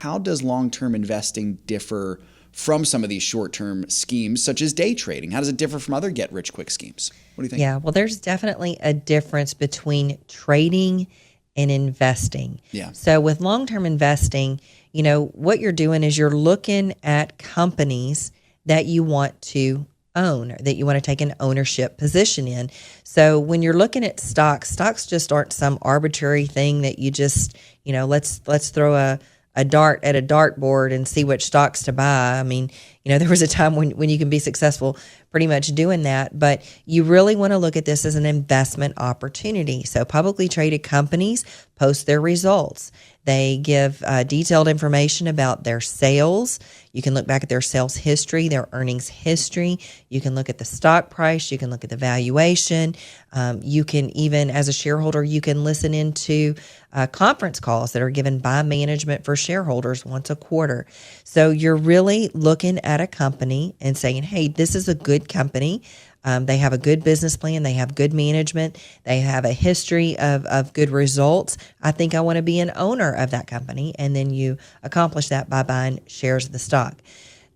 how does long-term investing differ from some of these short-term schemes, such as day trading? How does it differ from other get-rich-quick schemes? What do you think? Yeah, well, there's definitely a difference between trading and investing. Yeah. So with long-term investing, what you're doing is you're looking at companies that you want to own, or that you want to take an ownership position in. So when you're looking at stocks just aren't some arbitrary thing that you just, let's throw a dart at a dartboard and see which stocks to buy. I mean, there was a time when you can be successful pretty much doing that, but you really want to look at this as an investment opportunity. So publicly traded companies post their results. They give detailed information about their sales. You can look back at their sales history, their earnings history. You can look at the stock price. You can look at the valuation. You can even, as a shareholder, you can listen into conference calls that are given by management for shareholders once a quarter. So you're really looking at a company and saying, hey, this is a good company. They have a good business plan. They have good management. They have a history of good results. I think I want to be an owner of that company. And then you accomplish that by buying shares of the stock.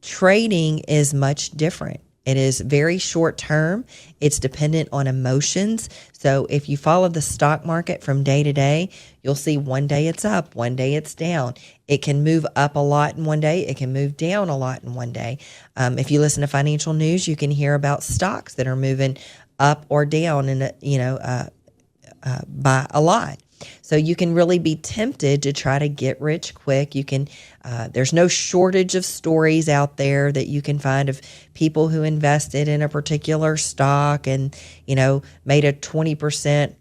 Trading is much different. It is very short term. It's dependent on emotions. So if you follow the stock market from day to day, you'll see one day it's up, one day it's down. It can move up a lot in one day. It can move down a lot in one day. If you listen to financial news, you can hear about stocks that are moving up or down, and by a lot. So you can really be tempted to try to get rich quick. You can. There's no shortage of stories out there that you can find of people who invested in a particular stock and made a 20%,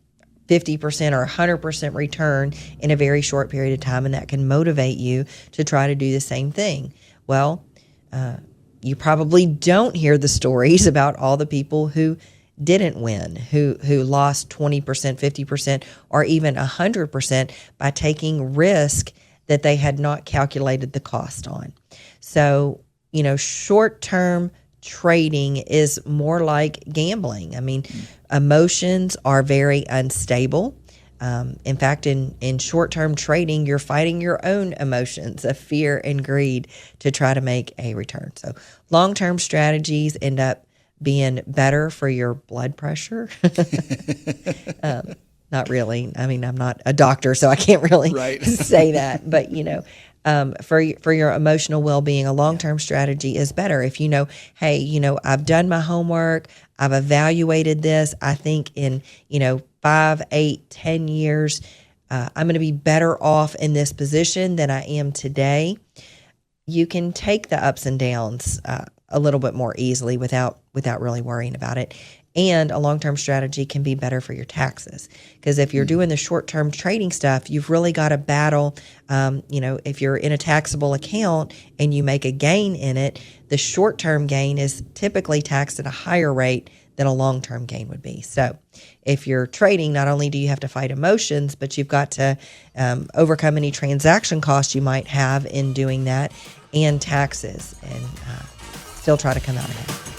50% or 100% return in a very short period of time, and that can motivate you to try to do the same thing. Well, you probably don't hear the stories about all the people who didn't win, who lost 20%, 50%, or even 100% by taking risk that they had not calculated the cost on. So, short-term trading is more like gambling. I mean, emotions are very unstable. In fact, in short-term trading, you're fighting your own emotions of fear and greed to try to make a return. So long-term strategies end up being better for your blood pressure. Not really. I mean, I'm not a doctor, so I can't really say that. But, for your emotional well-being, a long-term strategy is better. If hey, I've done my homework, I've evaluated this, I think in, 5, 8, 10 years, I'm going to be better off in this position than I am today. You can take the ups and downs a little bit more easily without really worrying about it. And a long-term strategy can be better for your taxes, because if you're doing the short-term trading stuff, you've really got to battle. If you're in a taxable account and you make a gain in it, the short-term gain is typically taxed at a higher rate than a long-term gain would be. So if you're trading, not only do you have to fight emotions, but you've got to overcome any transaction costs you might have in doing that, and taxes, and still try to come out ahead.